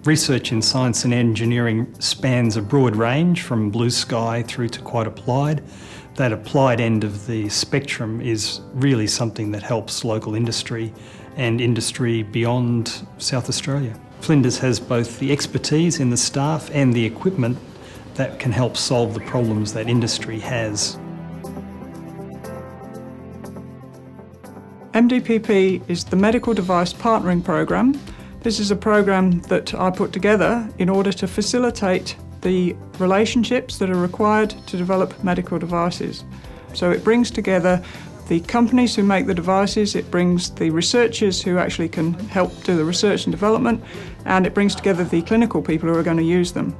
Research in science and engineering spans a broad range from blue sky through to quite applied. That applied end of the spectrum is really something that helps local industry and industry beyond South Australia. Flinders has both the expertise in the staff and the equipment that can help solve the problems that industry has. MDPP is the Medical Device Partnering Program. This is a program that I put together in order to facilitate the relationships that are required to develop medical devices. So it brings together the companies who make the devices, it brings the researchers who actually can help do the research and development, and it brings together the clinical people who are going to use them.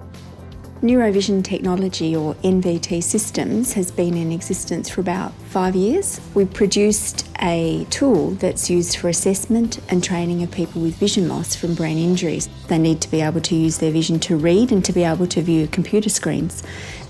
Neurovision technology, or NVT systems, has been in existence for about 5 years. We produced a tool that's used for assessment and training of people with vision loss from brain injuries. They need to be able to use their vision to read and to be able to view computer screens.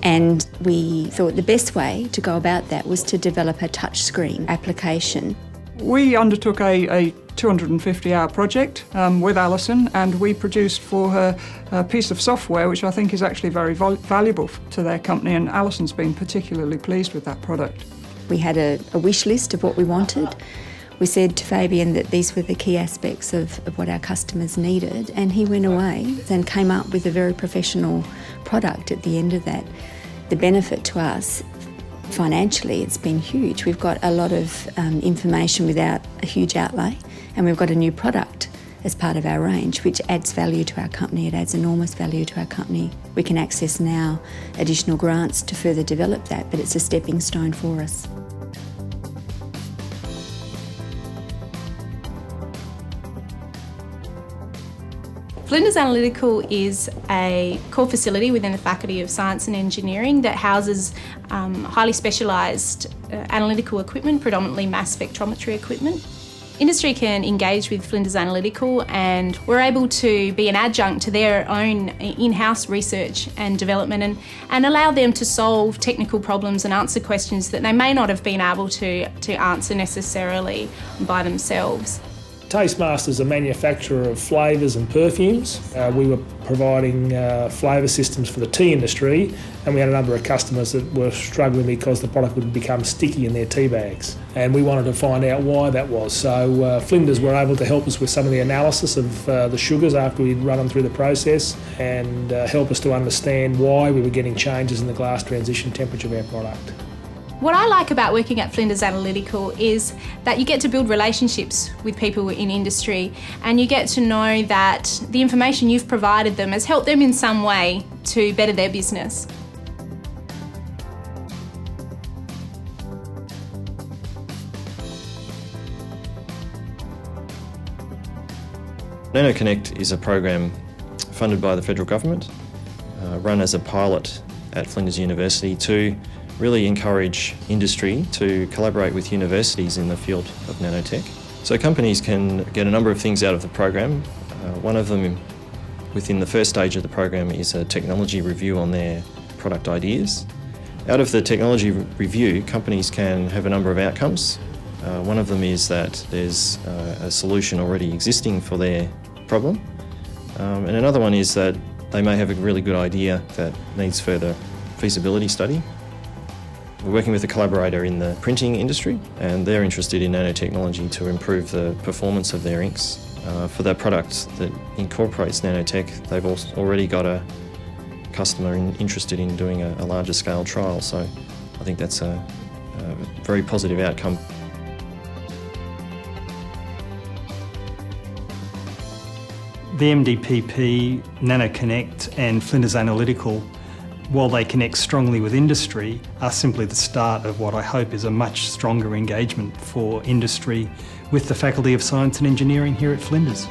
And we thought the best way to go about that was to develop a touchscreen application. We undertook a 250-hour project with Alison, and we produced for her a piece of software which I think is actually very valuable to their company, and Alison's been particularly pleased with that product. We had a wish list of what we wanted. We said to Fabian that these were the key aspects of what our customers needed, and he went away and came up with a very professional product at the end of that. The benefit to us, financially, it's been huge. We've got a lot of information without a huge outlay, and we've got a new product as part of our range, which adds value to our company. It adds enormous value to our company. We can access now additional grants to further develop that, but it's a stepping stone for us. Flinders Analytical is a core facility within the Faculty of Science and Engineering that houses highly specialised analytical equipment, predominantly mass spectrometry equipment. Industry can engage with Flinders Analytical, and we're able to be an adjunct to their own in-house research and development, and allow them to solve technical problems and answer questions that they may not have been able to answer necessarily by themselves. Tastemaster is a manufacturer of flavours and perfumes. We were providing flavour systems for the tea industry, and we had a number of customers that were struggling because the product would become sticky in their tea bags. And we wanted to find out why that was. So Flinders were able to help us with some of the analysis of the sugars after we'd run them through the process, and help us to understand why we were getting changes in the glass transition temperature of our product. What I like about working at Flinders Analytical is that you get to build relationships with people in industry, and you get to know that the information you've provided them has helped them in some way to better their business. NanoConnect is a program funded by the federal government, run as a pilot at Flinders University to really encourage industry to collaborate with universities in the field of nanotech. So companies can get a number of things out of the program. One of them within the first stage of the program is a technology review on their product ideas. Out of the technology review, companies can have a number of outcomes. One of them is that there's a solution already existing for their problem. And another one is that they may have a really good idea that needs further feasibility study. We're working with a collaborator in the printing industry, and they're interested in nanotechnology to improve the performance of their inks. For their product that incorporates nanotech, they've already got a customer interested in doing a larger scale trial, so I think that's a very positive outcome. The MDPP, NanoConnect and Flinders Analytical, while they connect strongly with industry, are simply the start of what I hope is a much stronger engagement for industry with the Faculty of Science and Engineering here at Flinders.